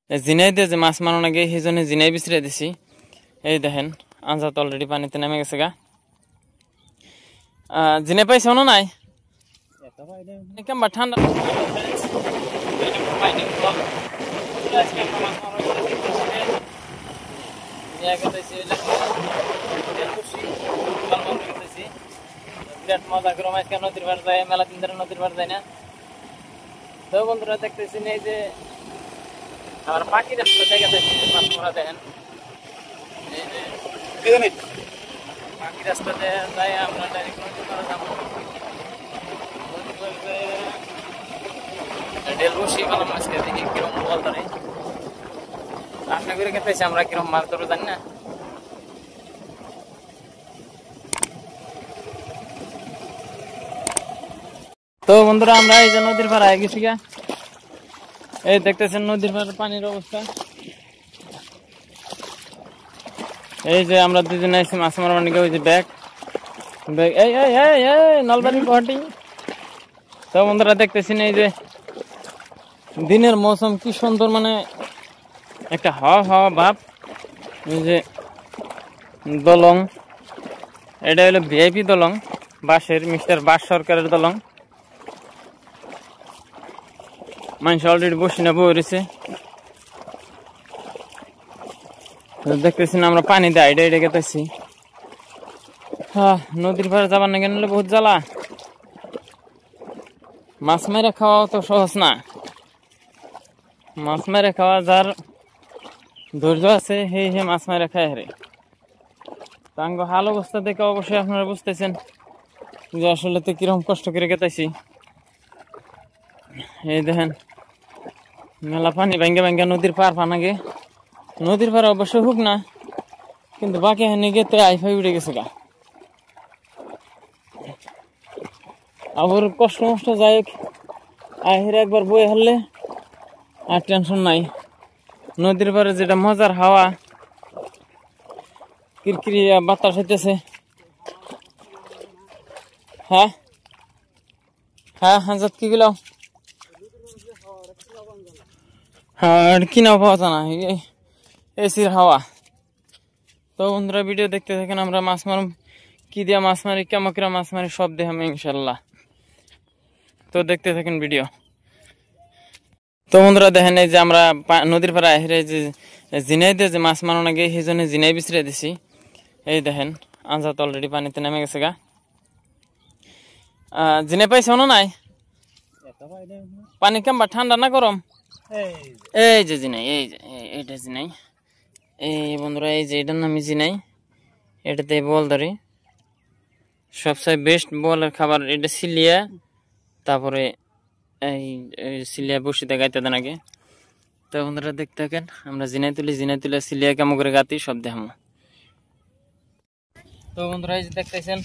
জিনাই দিয়ে যে মাছ মারানো আগে সেই জন্য জিনাই বিছড়ে দিছি। এই দেখেন আঞ্জাত অলরেডি পানিতে নেমে গেছে গা। জিনে পাইছো না নাই কেমন ঠান্ডা বিরাট মজা করে আজকে নদীর পাড় যায়, মেলা দিন ধরে নদীর পাড় যায় না। তো বন্ধুরা দেখতেছি এই যে আমার পাখি রাস্তা জায়গা দেখেন পাখি রাস্তাতে যাই আমরা ডাইরেক্ট নদীর পাড়ে যাবো। ডেল বসি বানাম আজকে দেখি কিরম বল ধরে আশা করে খেতেছি আমরা কিরম মাছ ধরো জানি না। তো বন্ধুরা আমরা এই যে নদীর পাড়ে গেছি গা। এই দেখতেছেন নদীর পাড়ে পানির অবস্থা। এই যে আমরা দুজনে এসে মাছ মারার নিকে ওই যে ব্যাগ এই নলবাড়ি গুয়াহাটি। তো বন্ধুরা দেখতেছেন এই যে দিনের মৌসুম কি সুন্দর, মানে একটা হাওয়া হাওয়া ভাব। এই যে দলং, এটা হলো ভিআইপি দলং, বাসের মিস্টার বাস সরকারের দলং। মানুষ অলরেডি বসে না বয়ে রয়েছে। দেখতেছি না আমরা পানি দিয়ে আইডা আইডা গেতেছি। নদীর পাড়ে যাবার না গেলে বহুত জ্বালা। মাছ মেরে খাওয়া তো সহজ না। মাছ মেরে খাওয়া যার ধৈর্য আছে সেই মাছ মেরে খায় হারে। তাঙ্গ হাল অবস্থা দেখে অবশ্যই আপনারা বুঝতেছেন যে আসলে তো কিরকম কষ্ট করে গেতেছি। এই দেখেন মেলা পানি ভাঙ্গে ভাঙ্গে নদীর পার পানাগে। নদীর পাড়ে অবশ্য হোক না, কিন্তু বাকি হানি গেতে আইফাই উঠে গেছে গা। আবার কষ্ট মষ্ট যাই হোক আহিরে একবার বয়ে হারলে আর টেনশন নাই। নদীর পাড়ে যেটা মজার হাওয়া, কিরকিরি বাতাস হইতেছে। হ্যাঁ হ্যাঁ হ্যাঁ কি গেলাম হ্যাঁ কিনাও পাওয়া যায় না এসির হাওয়া। তো বন্ধুরা ভিডিও দেখতে থাকেন। আমরা মাছ মারম কি দিয়া মাছ মারি, কেমন করে মাছ মারি সব দেখাম ইনশাল্লাহ। তো দেখতে থাকেন ভিডিও। তো বন্ধুরা দেখেন এই যে আমরা নদীর পাড়ে আহিরে যে জিনাই দিয়ে যে মাছ মারানো আগে সেই জন্য জিনাই বিছড়ে দিছি। এই দেখেন আঞ্জাত অলরেডি পানিতে নেমে গেছে গা। জিনে পাইছো না নাই পানি কেমন ঠান্ডা না গরম? এই যে জিনাই, এই যে এইটা জিনাই। এই বন্ধুরা এই যে এটার নামই জিনাই। এটাতে বল ধরি সবচেয়ে বেস্ট বলের খাবার এটা সিলিয়া। তারপরে এই সিলিয়া বসিতে গাইতে দেন আগে। তো বন্ধুরা দেখতে থাকেন আমরা জিনাই তুলে সিলিয়া কেমন করে গাতি সব দেখাম। তো বন্ধুরা এই যে দেখতেছেন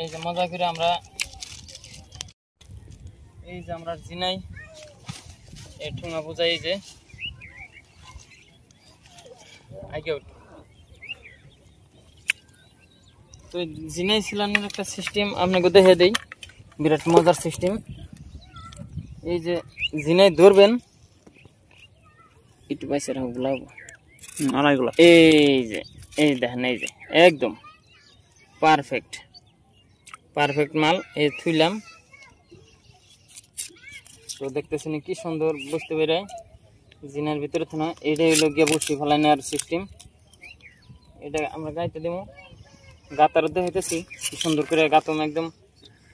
এই যে মজা করে আমরা এই যে আমরা জিনাই এই ঠুঙা বোঝাই এই যে আগে। তো জিনাই সিলানোর একটা সিস্টেম আপনাকে দেখে দেই, বিরাট মজার সিস্টেম। এই যে জিনাই ধরবেন একটু পাইছে এই যে এই দেখেন এই যে একদম পারফেক্ট মাল এই থুইলাম। তো দেখতেছেন কি সুন্দর বুঝতে পেরে জিনার ভিতরে থা এটাই হলো গিয়ে বসি ফেলাই নেওয়ার সিস্টেম। এটা আমরা গাইতে দেবো গাতার হইতেছি কি সুন্দর করে গাতম একদম,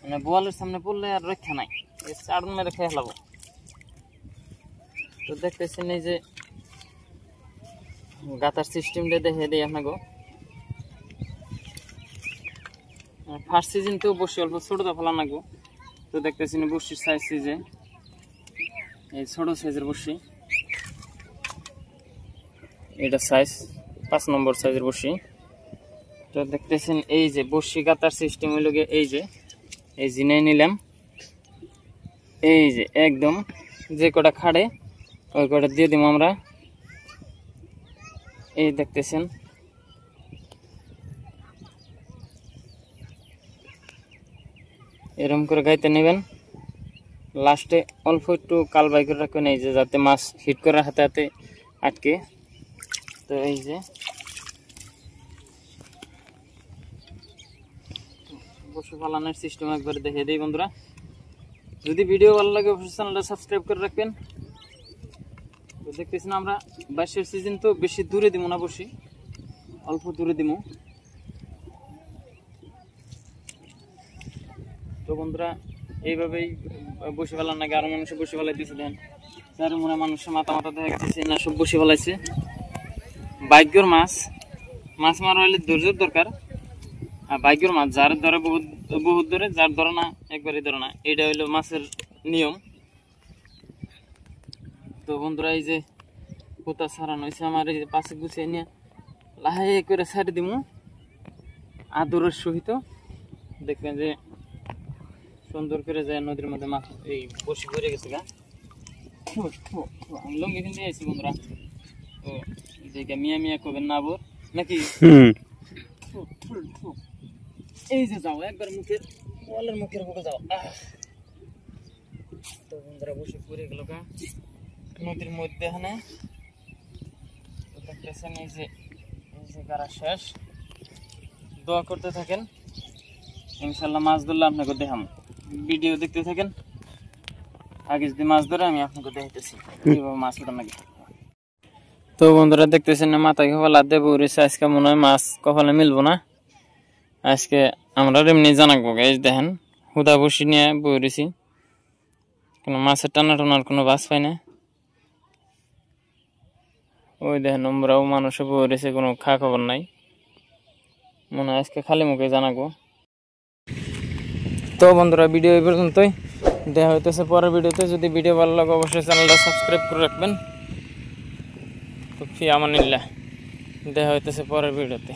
মানে বোয়ালের সামনে পড়লে আর রক্ষা নাই, চাড়ন মেরে খেয়ে ফেলাবো। তো দেখতেছেন এই যে গাতার সিস্টেমটা দেখে দিই আপনাকে। ফার্স্ট সিজন তো বসি অল্প ছোটটা ফেলা নাগো। তো দেখতেছেন বসির সাইজ যে এই ছোট সাইজের বসি, এটা সাইজ 5 নম্বর সাইজের বসি। তো দেখতেছেন এই যে বসি গাতার সিস্টেম হইল গিয়ে এই যে এই জিনাই নিলাম। এই যে একদম যে কটা খাড়ে ওই কটা দিয়ে দিব আমরা। এই দেখতেছেন এরকম করে গাইতে নেবেন। লাস্টে অল্প একটু কাল বাই করে রাখবেন, এই যে যাতে মাছ হিট করার হাতে হাতে আটকে। তো এই যে বসে পালানোর সিস্টেম একবার দেখে দিই বন্ধুরা। যদি ভিডিও ভালো লাগে অবশ্যই চ্যানেলটা সাবস্ক্রাইব করে রাখবেন। তো দেখতেছেন আমরা বাইশের সিজন, তো বেশি দূরে দিব না, বসি অল্প দূরে দিব। তো বন্ধুরা এইভাবেই বসে ফেলার নাকি আরো মানুষ বসে ফেলাইতেছে, দেন যার মনে মানুষের মাথা মাথা দেখা যাচ্ছে না, সব বসে ফেলাইছে। ভাগ্যর মাছ, মাছ মারা হলে ধৈর্যের দরকার। আর ভাগ্যর মাছ যার ধরে বহুত বহুত ধরে, যার ধরে না একবারই ধরে না, এটা হইলো মাছের নিয়ম। তো বন্ধুরা এই যে পোতা ছাড়ানো হয়েছে আমার, এই যে পাশে গুছিয়ে নিয়ে লাহে করে ছাড়ি দিব আদরের সহিত। দেখবেন যে সুন্দর করে যায় নদীর মধ্যে মাছ এই বসে পড়ে গেছে গা। আমি লঙ্গি কিনতে আইছি বন্ধুরা। ও দেখে মিয়া মিয়া করবেন না আবর নাকি? এই যে যাও একবার মুখের ওয়ালের মুখের মুখে যাও। তো বন্ধুরা বসে পড়ে গেল গা নদীর মধ্যে। এখানে দেখতেছেন এই যে গাড়া শেষ। দোয়া করতে থাকেন, ইনশাল্লাহ মাছ ধরলে আপনাকে দেখাম। ভিডিও দেখতে থাকেন, আগে যদি মাছ ধরে আমি আপনাকে দেখাইতেছি কিভাবে মাছ ওঠা নাকি। তো বন্ধুরা দেখতেছেন না মাথায় কপাল দিয়ে বউরেছে, আজকে মনে হয় মাছ কপালে মিলবো না। আজকে আমরা এমনি জানাবো। এই দেখেন হুদা বসি নিয়ে বউরেছি, কোনো মাছের টানা টানার কোনো বাস পাই না। ওই দেখেন আমরাও মানুষে বউরেছে, কোনো খা খবর নাই। মনে হয় আজকে খালি মুখে জানাবো। তো বন্ধুরা ভিডিও এই পর্যন্তই, দেখা হইতেছে পরের ভিডিওতে। যদি ভিডিও ভালো লাগে অবশ্যই চ্যানেলটা সাবস্ক্রাইব করে রাখবেন। তো ফি আমানিল্লাহ, দেখা হইতেছে পরের ভিডিওতে।